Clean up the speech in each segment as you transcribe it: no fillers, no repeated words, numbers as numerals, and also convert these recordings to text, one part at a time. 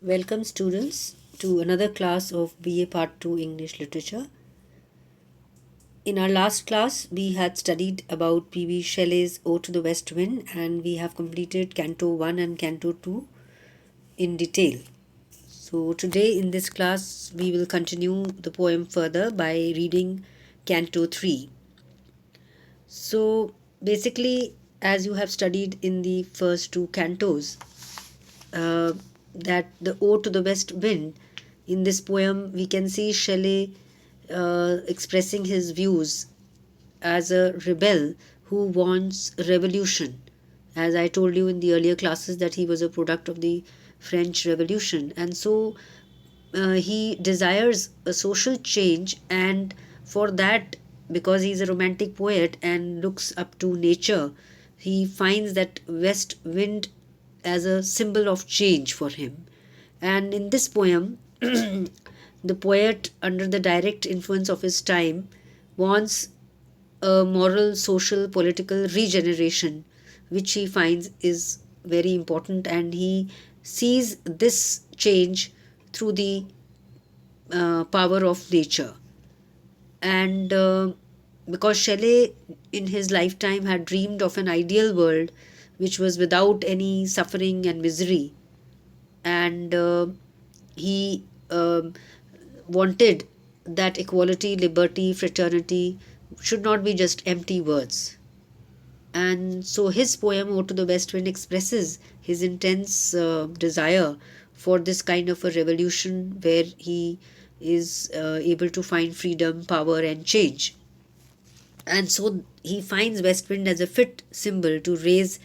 Welcome students to another class of BA Part 2 English Literature. In our last class, we had studied about P.B. Shelley's Ode to the West Wind, and we have completed Canto 1 and Canto 2 in detail. So today in this class, we will continue the poem further by reading Canto 3. So basically, as you have studied in the first two cantos, uh, that the Ode to the West Wind, in this poem we can see Shelley expressing his views as a rebel who wants revolution. As I told you in the earlier classes that he was a product of the French Revolution, and so he desires a social change, and for that, because he's a romantic poet and looks up to nature, he finds that west wind as a symbol of change for him. And in this poem, the poet, under the direct influence of his time, wants a moral, social, political regeneration, which he finds is very important, and he sees this change through the power of nature. And because Shelley, in his lifetime, had dreamed of an ideal world which was without any suffering and misery, and he wanted that equality, liberty, fraternity should not be just empty words. And so his poem Ode to the West Wind expresses his intense desire for this kind of a revolution where he is able to find freedom, power, and change. And so he finds West Wind as a fit symbol to raise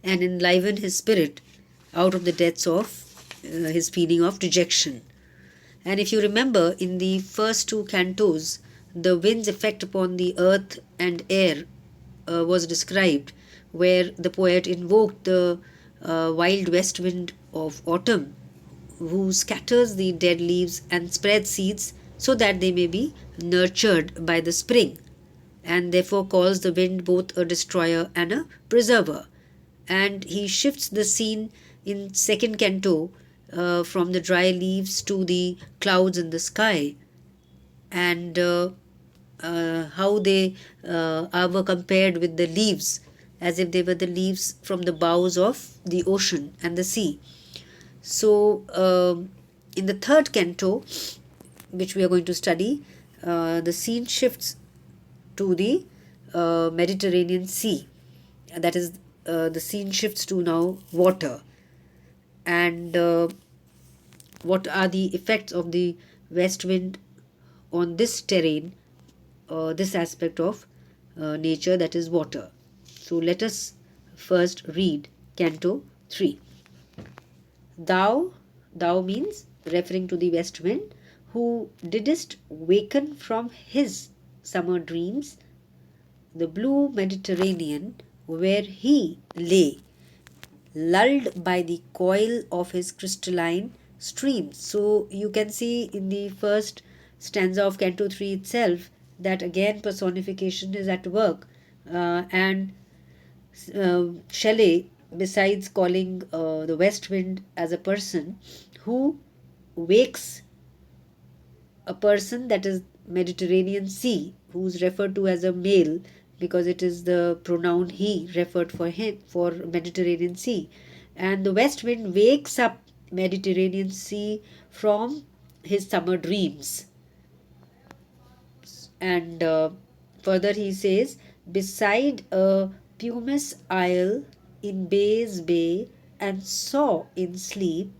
and enliven his spirit out of the depths of his feeling of dejection. And if you remember, in the first two cantos, the wind's effect upon the earth and air was described, where the poet invoked the wild west wind of autumn, who scatters the dead leaves and spreads seeds so that they may be nurtured by the spring, and therefore calls the wind both a destroyer and a preserver. And he shifts the scene in second canto from the dry leaves to the clouds in the sky, and how they were compared with the leaves, as if they were the leaves from the boughs of the ocean and the sea. So, in the third canto, which we are going to study, the scene shifts to the Mediterranean Sea. That is, the scene shifts to now water. And what are the effects of the west wind on this terrain, this aspect of nature, that is water. So let us first read Canto 3. Thou means referring to the west wind, who didst waken from his summer dreams the blue Mediterranean, where he lay, lulled by the coil of his crystalline streams. So you can see in the first stanza of Canto 3 itself that again personification is at work, and Shelley, besides calling the west wind as a person who wakes a person, that is Mediterranean Sea, who's referred to as a male because it is the pronoun he referred for him for Mediterranean Sea. And the west wind wakes up Mediterranean Sea from his summer dreams. And further he says, beside a pumice isle in Bay's Bay, and saw in sleep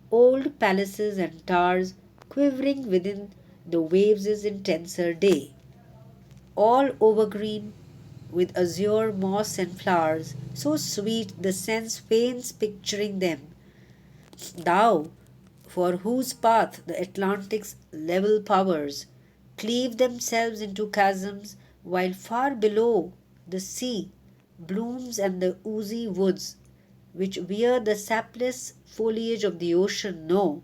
old palaces and towers quivering within the waves' intenser day, all overgreen with azure moss and flowers, so sweet the sense faints picturing them. Thou, for whose path the Atlantic's level powers cleave themselves into chasms, while far below the sea blooms and the oozy woods, which wear the sapless foliage of the ocean, know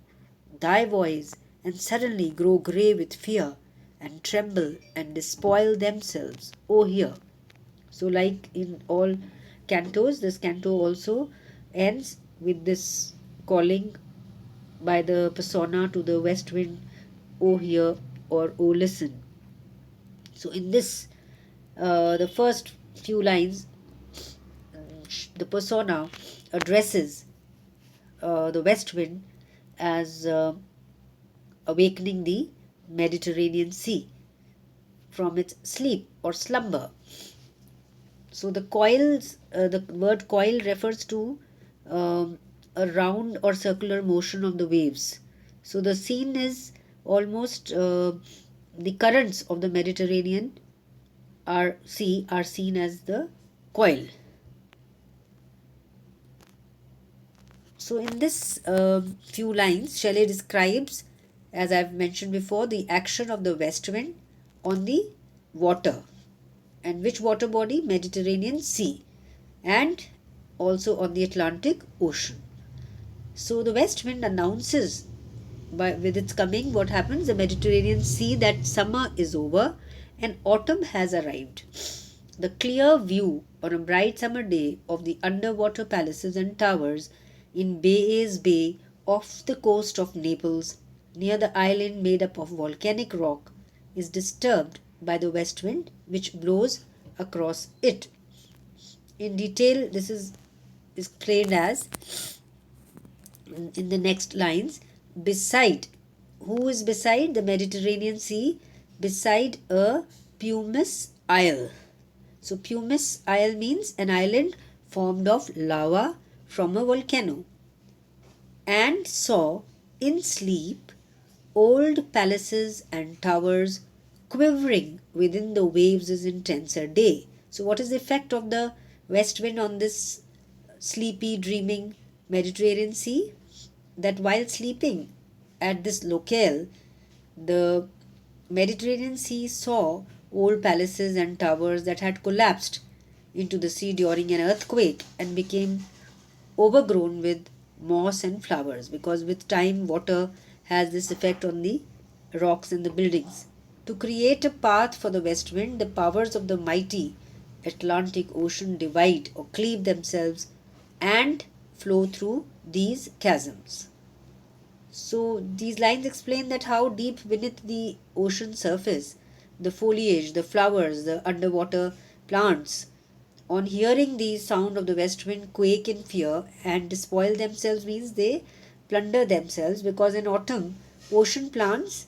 thy voice, and suddenly grow grey with fear, and tremble and despoil themselves. O hear. So, like in all cantos, this canto also ends with this calling by the persona to the west wind, "O hear" or "O listen." So, in this, the first few lines, the persona addresses the west wind as awakening the Mediterranean Sea from its sleep or slumber. So the word coil refers to a round or circular motion of the waves. So the scene is almost the currents of the Mediterranean Sea are seen as the coil. So in this few lines, Shelley describes, as I've mentioned before, the action of the west wind on the water. And which water body? Mediterranean Sea, and also on the Atlantic Ocean. So the west wind announces with its coming what happens? The Mediterranean Sea, that summer is over and autumn has arrived. The clear view on a bright summer day of the underwater palaces and towers in Bayes Bay off the coast of Naples, near the island made up of volcanic rock, is disturbed by the west wind which blows across it. In detail, this is explained as in the next lines. Beside, who is beside? The Mediterranean Sea, beside a pumice isle. So pumice isle means an island formed of lava from a volcano. And saw in sleep old palaces and towers quivering within the waves' intenser day. So what is the effect of the west wind on this sleepy, dreaming Mediterranean Sea? That while sleeping at this locale, the Mediterranean Sea saw old palaces and towers that had collapsed into the sea during an earthquake and became overgrown with moss and flowers, because with time water has this effect on the rocks and the buildings. To create a path for the west wind, the powers of the mighty Atlantic Ocean divide or cleave themselves and flow through these chasms. So these lines explain that how deep beneath the ocean surface, the foliage, the flowers, the underwater plants, on hearing the sound of the west wind, quake in fear and despoil themselves, means they plunder themselves, because in autumn ocean plants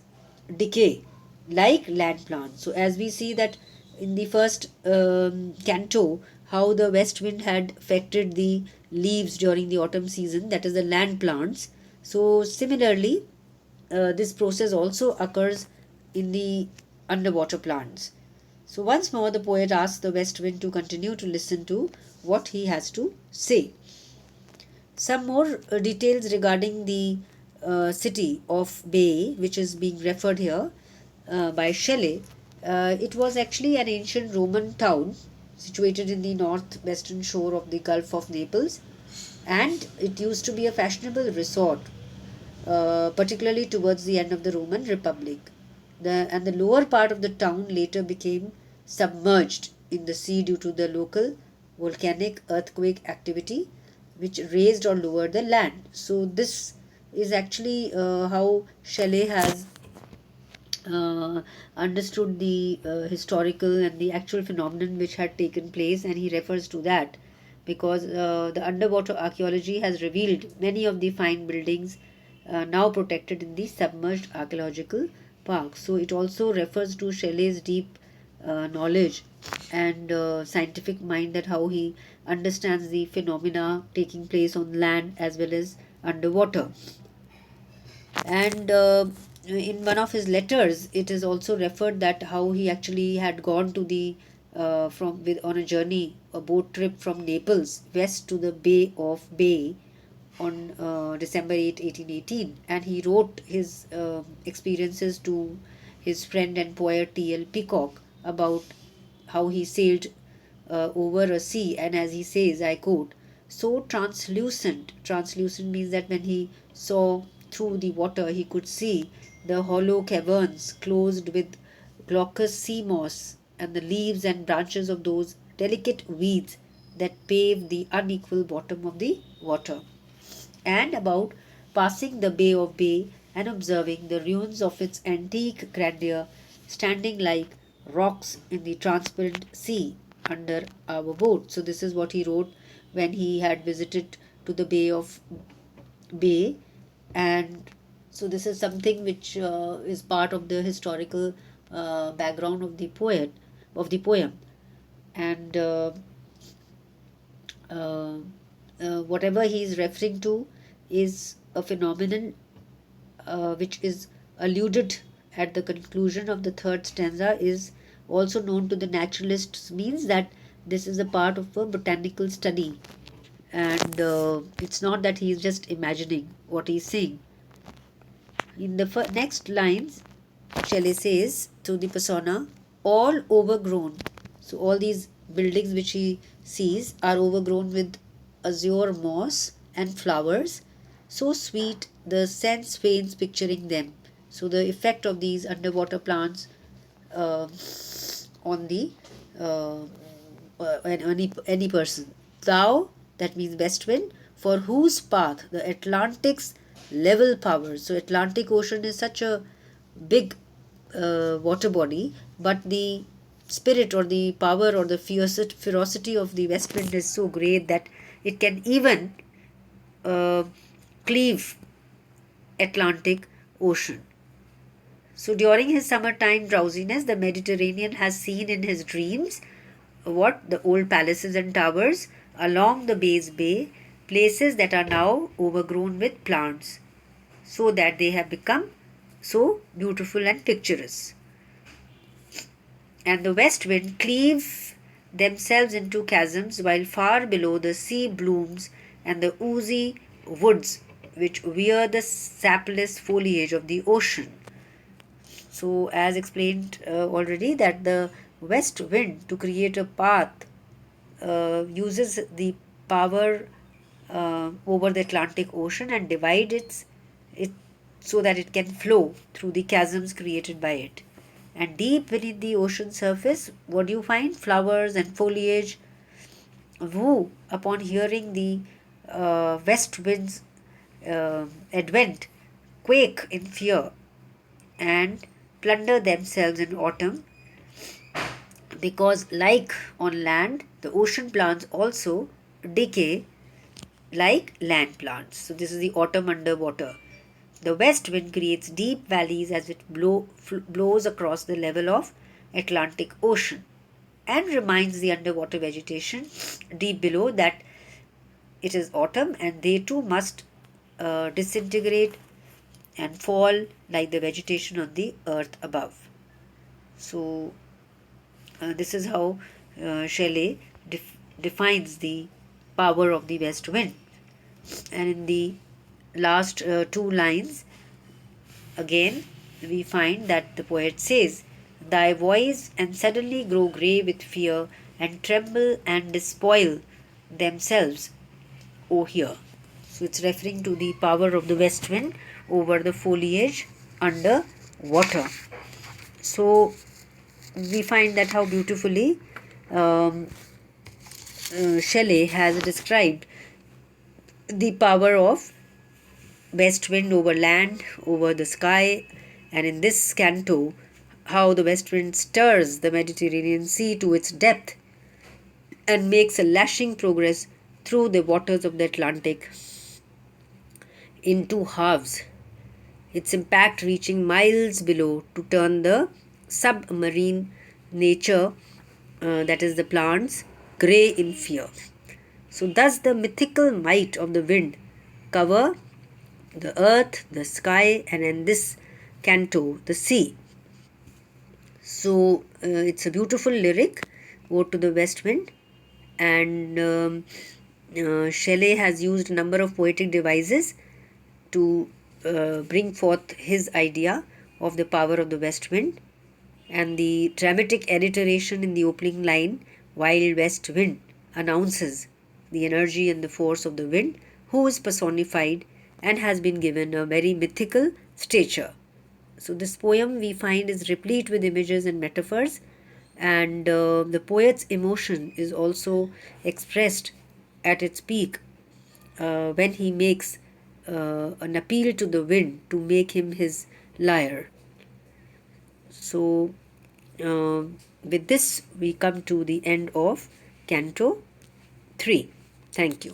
decay like land plants. So as we see that in the first canto, how the west wind had affected the leaves during the autumn season, that is the land plants. So similarly, this process also occurs in the underwater plants. So once more, the poet asks the west wind to continue to listen to what he has to say. Some more details regarding the city of Bay, which is being referred here by Shelley. It was actually an ancient Roman town situated in the northwestern shore of the Gulf of Naples, and it used to be a fashionable resort, particularly towards the end of the Roman Republic. The lower part of the town later became submerged in the sea due to the local volcanic earthquake activity, which raised or lowered the land. So this is actually how Shelley has understood the historical and the actual phenomenon which had taken place, and he refers to that because the underwater archaeology has revealed many of the fine buildings now protected in the submerged archaeological park. So it also refers to Shelley's deep knowledge and scientific mind, that how he understands the phenomena taking place on land as well as underwater. And in one of his letters, it is also referred that how he actually had gone to the from with on a journey, a boat trip from Naples west to the Bay of Bay on December 8, 1818, and he wrote his experiences to his friend and poet T.L. Peacock about how he sailed over a sea, and as he says, I quote, so translucent. Translucent means that when he saw through the water, he could see the hollow caverns closed with glaucous sea moss and the leaves and branches of those delicate weeds that pave the unequal bottom of the water. And about passing the Bay of Bay and observing the ruins of its antique grandeur standing like rocks in the transparent sea under our boat. So this is what he wrote when he had visited to the Bay, and so this is something which is part of the historical background of the poem, and uh, whatever he is referring to is a phenomenon which is alluded at the conclusion of the third stanza, is also known to the naturalists, means that this is a part of a botanical study, and it's not that he is just imagining what he's saying. In the next lines, Shelley says to the persona, all overgrown. So, all these buildings which he sees are overgrown with azure moss and flowers. So sweet, the sense faints picturing them. So, the effect of these underwater plants uh, on the uh, any person. Thou, that means west wind, for whose path the Atlantic's level power. So Atlantic Ocean is such a big water body, but the spirit or the power or the ferocity of the west wind is so great that it can even uh, cleave Atlantic Ocean. So during his summertime drowsiness, the Mediterranean has seen in his dreams what the old palaces and towers along the Bay's Bay, places that are now overgrown with plants, so that they have become so beautiful and picturesque. And the west wind cleave themselves into chasms, while far below the sea blooms and the oozy woods which wear the sapless foliage of the ocean. So, as explained already, that the west wind to create a path uses the power over the Atlantic Ocean and divide it so that it can flow through the chasms created by it. And deep beneath the ocean surface, what do you find? Flowers and foliage woo upon hearing the west wind's advent, quake in fear and plunder themselves in autumn, because like on land the ocean plants also decay like land plants. So this is the autumn underwater. The west wind creates deep valleys as it blows across the level of Atlantic Ocean and reminds the underwater vegetation deep below that it is autumn and they too must disintegrate and fall like the vegetation on the earth above. So this is how Shelley defines the power of the west wind. And in the last two lines, again, we find that the poet says, thy voice and suddenly grow grey with fear and tremble and despoil themselves, O hear. So it's referring to the power of the west wind over the foliage under water. So we find that how beautifully Shelley has described the power of west wind over land, over the sky, and in this canto, how the west wind stirs the Mediterranean Sea to its depth and makes a lashing progress through the waters of the Atlantic in two halves, its impact reaching miles below to turn the submarine nature, that is the plants, grey in fear. So, thus the mythical might of the wind cover the earth, the sky, and in this canto, the sea. So, it's a beautiful lyric, Ode to the West Wind, and Shelley has used a number of poetic devices to bring forth his idea of the power of the west wind, and the dramatic alliteration in the opening line, wild west wind, announces the energy and the force of the wind, who is personified and has been given a very mythical stature. So, this poem we find is replete with images and metaphors, and the poet's emotion is also expressed at its peak when he makes an appeal to the wind to make him his lyre. So, with this, we come to the end of Canto 3. Thank you.